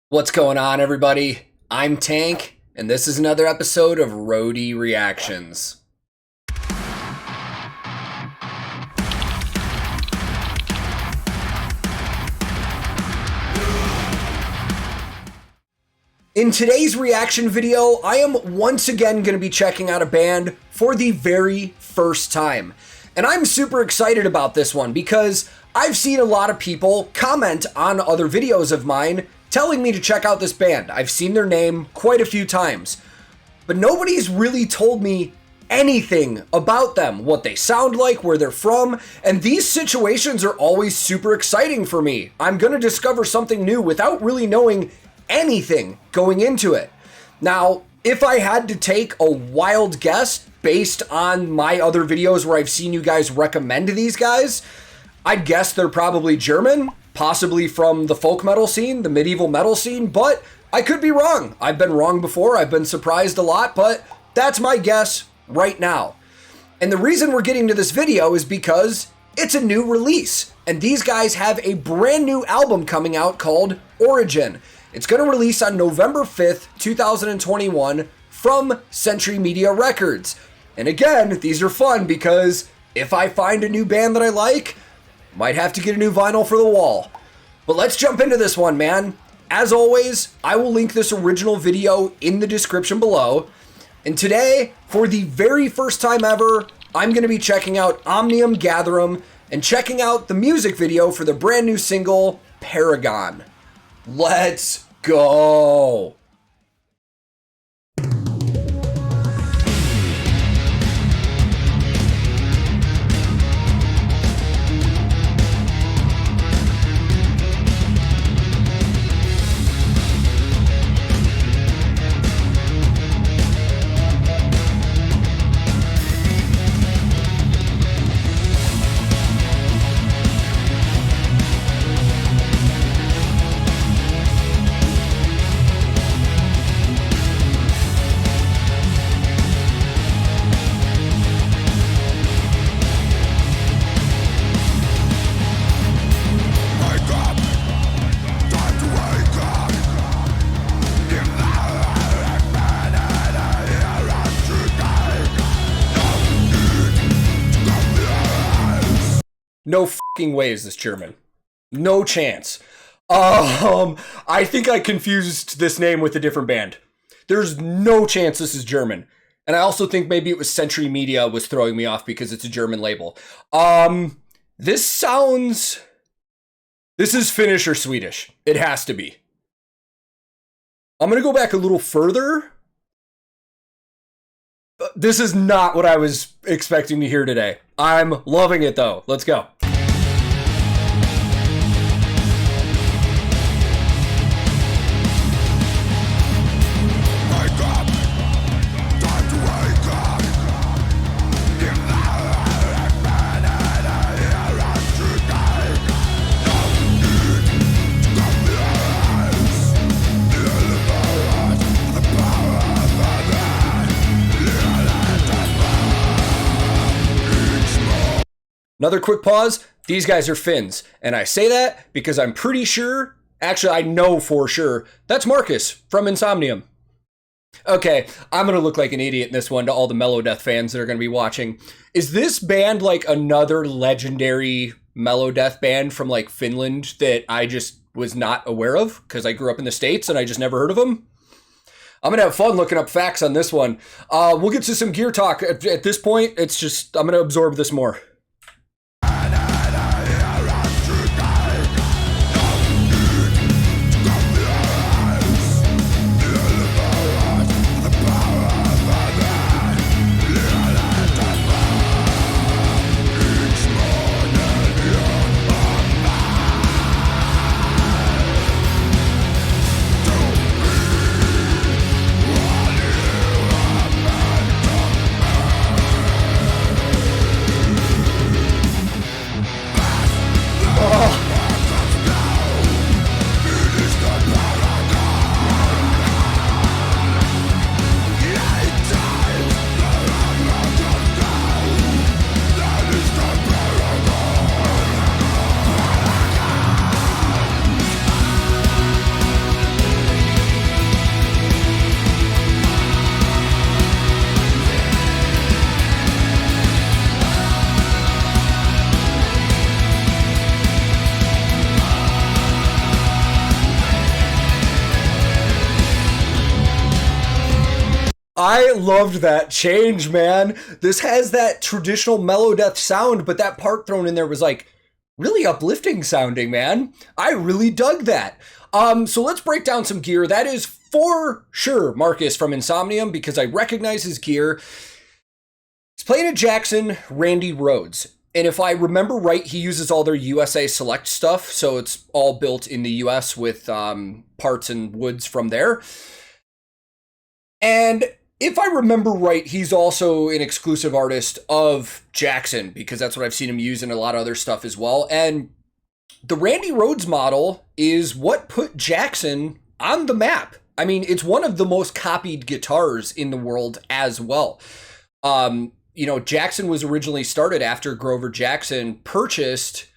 What's going on, everybody? I'm Tank, and this is another episode of Roadie Reactions. In today's reaction video, I am once again going to be checking out a band for the very first time. And I'm super excited about this one because I've seen a lot of people comment on other videos of mine telling me to check out this band. I've seen their name quite a few times, but nobody's really told me anything about them, what they sound like, where they're from, and these situations are always super exciting for me. I'm gonna discover something new without really knowing anything going into it. Now, if I had to take a wild guess based on my other videos where I've seen you guys recommend these guys, I'd guess they're probably German, possibly from the folk metal scene, the medieval metal scene, but I could be wrong. I've been wrong before. I've been surprised a lot, but that's my guess right now. And the reason we're getting to this video is because it's a new release, and these guys have a brand new album coming out called Origin. It's going to release on November 5th, 2021 from Century Media Records. And again, these are fun because if I find a new band that I like, might have to get a new vinyl for the wall. But let's jump into this one, man. As always, I will link this original video in the description below. And today, for the very first time ever, I'm going to be checking out Omnium Gatherum and checking out the music video for the brand new single, Paragon. Let's go. No fucking way is this German. No chance. I think I confused this name with a different band. There's no chance this is German. And I also think maybe it was Century Media was throwing me off because it's a German label. This is Finnish or Swedish. It has to be. I'm gonna go back a little further. This is not what I was expecting to hear today. I'm loving it though. Let's go. Another quick pause. These guys are Finns. And I say that because I'm pretty sure, actually I know for sure, that's Marcus from Insomnium. Okay, I'm going to look like an idiot in this one to all the Melodeath fans that are going to be watching. Is this band like another legendary Melodeath band from like Finland that I just was not aware of because I grew up in the States and I just never heard of them? I'm going to have fun looking up facts on this one. We'll get to some gear talk. At this point, it's just, I'm going to absorb this more. I loved that change, man. This has that traditional Melodeath sound, but that part thrown in there was like really uplifting sounding, man. I really dug that. So let's break down some gear. That is for sure Marcus from Insomnium, because I recognize his gear. He's playing a Jackson Randy Rhoads. And if I remember right, he uses all their USA Select stuff. So it's all built in the US with parts and woods from there. And if I remember right, he's also an exclusive artist of Jackson, because that's what I've seen him use in a lot of other stuff as well. And the Randy Rhoads model is what put Jackson on the map. I mean, it's one of the most copied guitars in the world as well. Jackson was originally started after Grover Jackson purchased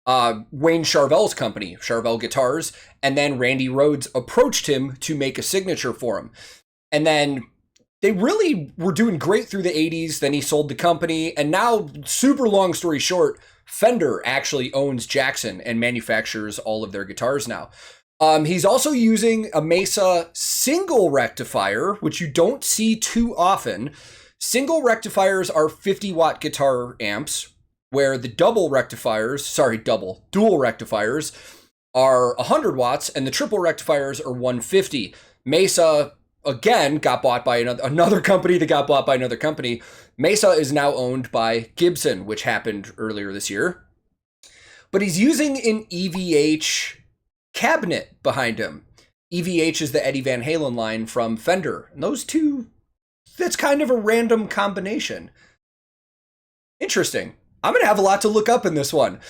Wayne Charvel's company, Charvel Guitars, and then Randy Rhoads approached him to make a signature for him. And then they really were doing great through the 80s. Then he sold the company, and now, super long story short, Fender actually owns Jackson and manufactures all of their guitars now. He's also using a Mesa single rectifier, which you don't see too often. Single rectifiers are 50-watt guitar amps, where the dual rectifiers are 100 watts, and the triple rectifiers are 150. Mesa, again, got bought by another company that got bought by another company. Mesa is now owned by Gibson, which happened earlier this year. But he's using an EVH cabinet behind him. EVH is the Eddie Van Halen line from Fender. And those two, that's kind of a random combination. Interesting. I'm going to have a lot to look up in this one.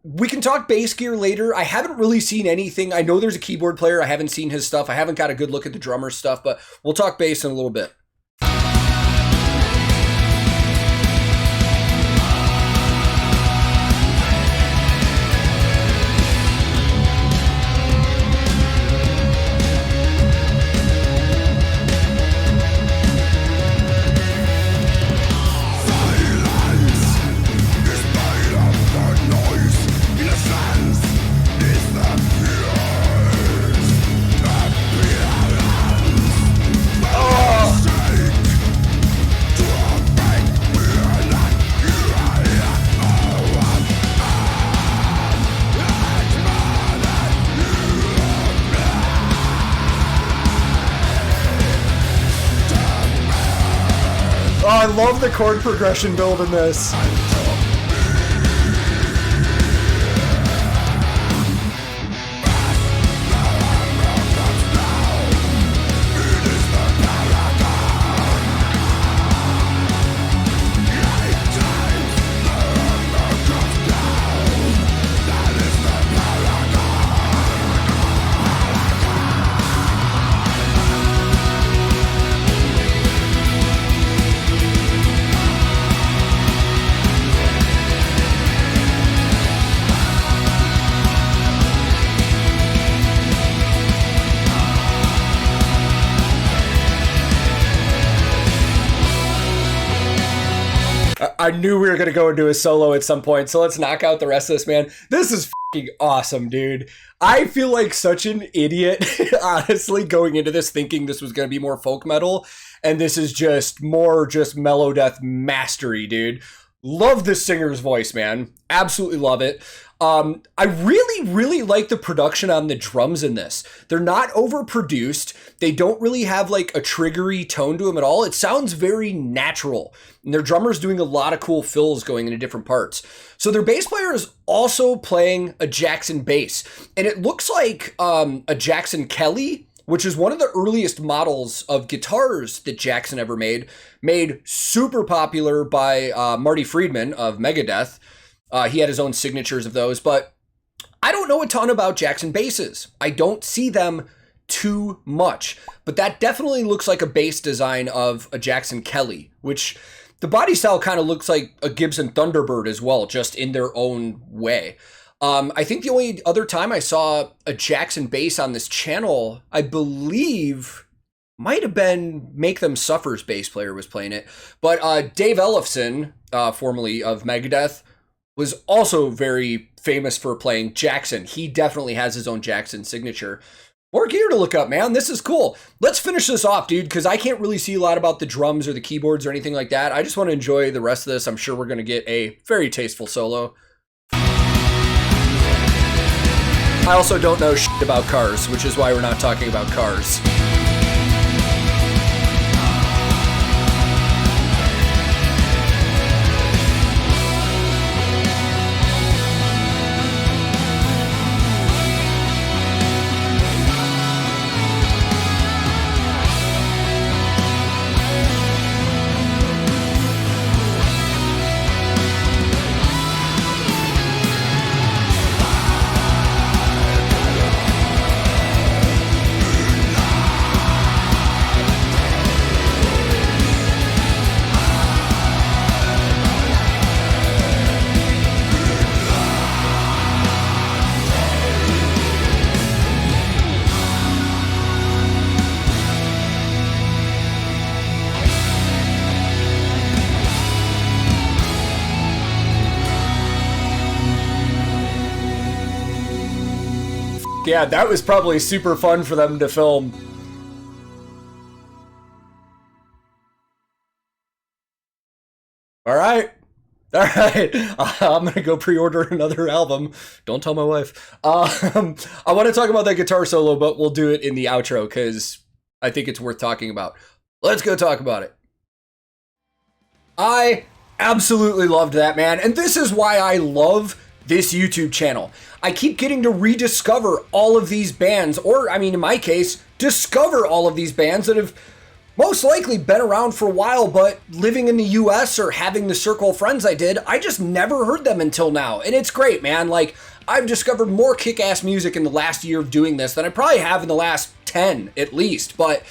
We can talk bass gear later. I haven't really seen anything. I know there's a keyboard player. I haven't seen his stuff. I haven't got a good look at the drummer's stuff, but we'll talk bass in a little bit. I love the chord progression build in this. I knew we were going to go into a solo at some point, so let's knock out the rest of this, man. This is fucking awesome, dude. I feel like such an idiot, honestly, going into this thinking this was going to be more folk metal, and this is just more just Melodeath mastery, dude. Love this singer's voice, man. Absolutely love it. I really, really like the production on the drums in this. They're not overproduced. They don't really have like a triggery tone to them at all. It sounds very natural. And their drummer's doing a lot of cool fills going into different parts. So their bass player is also playing a Jackson bass. And it looks like a Jackson Kelly, which is one of the earliest models of guitars that Jackson ever made super popular by Marty Friedman of Megadeth. He had his own signatures of those, but I don't know a ton about Jackson basses. I don't see them too much, but that definitely looks like a bass design of a Jackson Kelly, which the body style kind of looks like a Gibson Thunderbird as well, just in their own way. I think the only other time I saw a Jackson bass on this channel, I believe, might have been Make Them Suffer's bass player was playing it. But Dave Ellefson, formerly of Megadeth, was also very famous for playing Jackson. He definitely has his own Jackson signature. More gear to look up, man. This is cool. Let's finish this off, dude, because I can't really see a lot about the drums or the keyboards or anything like that. I just want to enjoy the rest of this. I'm sure we're going to get a very tasteful solo. I also don't know shit about cars, which is why we're not talking about cars. Yeah, that was probably super fun for them to film. All right. I'm gonna go pre-order another album. Don't tell my wife. I want to talk about that guitar solo, but we'll do it in the outro because I think it's worth talking about. Let's go talk about it. I absolutely loved that, man. And this is why I love this YouTube channel. I keep getting to rediscover all of these bands, or I mean, in my case, discover all of these bands that have most likely been around for a while, but living in the US or having the circle of friends I did, I just never heard them until now. And it's great, man. Like, I've discovered more kick-ass music in the last year of doing this than I probably have in the last 10 at least. But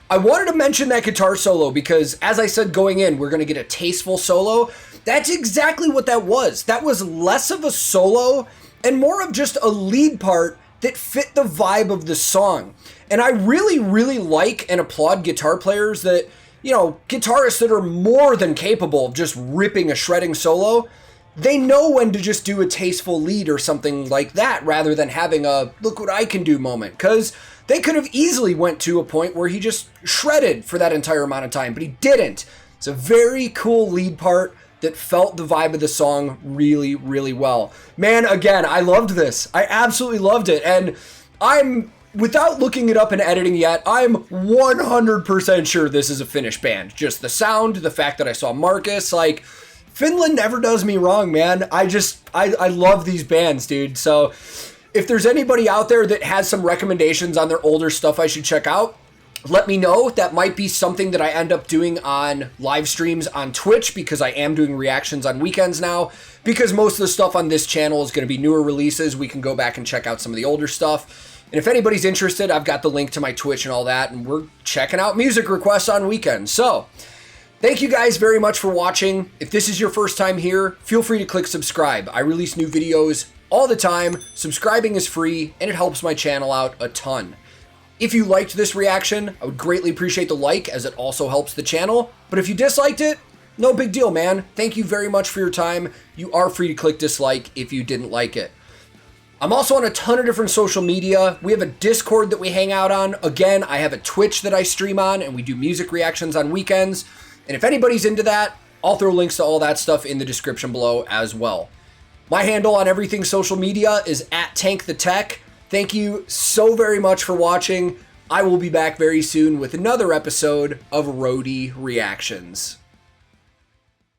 I wanted to mention that guitar solo because, as I said going in, we're going to get a tasteful solo. That's exactly what that was. That was less of a solo and more of just a lead part that fit the vibe of the song. And I really, really like and applaud guitar players that, you know, guitarists that are more than capable of just ripping a shredding solo. They know when to just do a tasteful lead or something like that rather than having a look what I can do moment. Because they could have easily went to a point where he just shredded for that entire amount of time, but he didn't. It's a very cool lead part that felt the vibe of the song really, really well. Man, again, I loved this. I absolutely loved it. And without looking it up and editing yet, I'm 100% sure this is a Finnish band. Just the sound, the fact that I saw Marcus, like, Finland never does me wrong, man. I love these bands, dude. So if there's anybody out there that has some recommendations on their older stuff I should check out, let me know. That might be something that I end up doing on live streams on Twitch because I am doing reactions on weekends now. Because most of the stuff on this channel is going to be newer releases. We can go back and check out some of the older stuff. And if anybody's interested, I've got the link to my Twitch and all that. And we're checking out music requests on weekends. So thank you guys very much for watching. If this is your first time here, feel free to click subscribe. I release new videos all the time. Subscribing is free and it helps my channel out a ton. If you liked this reaction, I would greatly appreciate the like as it also helps the channel. But if you disliked it, no big deal, man. Thank you very much for your time. You are free to click dislike if you didn't like it. I'm also on a ton of different social media. We have a Discord that we hang out on. Again, I have a Twitch that I stream on and we do music reactions on weekends. And if anybody's into that, I'll throw links to all that stuff in the description below as well. My handle on everything social media is @TankTheTech. Thank you so very much for watching. I will be back very soon with another episode of Roadie Reactions.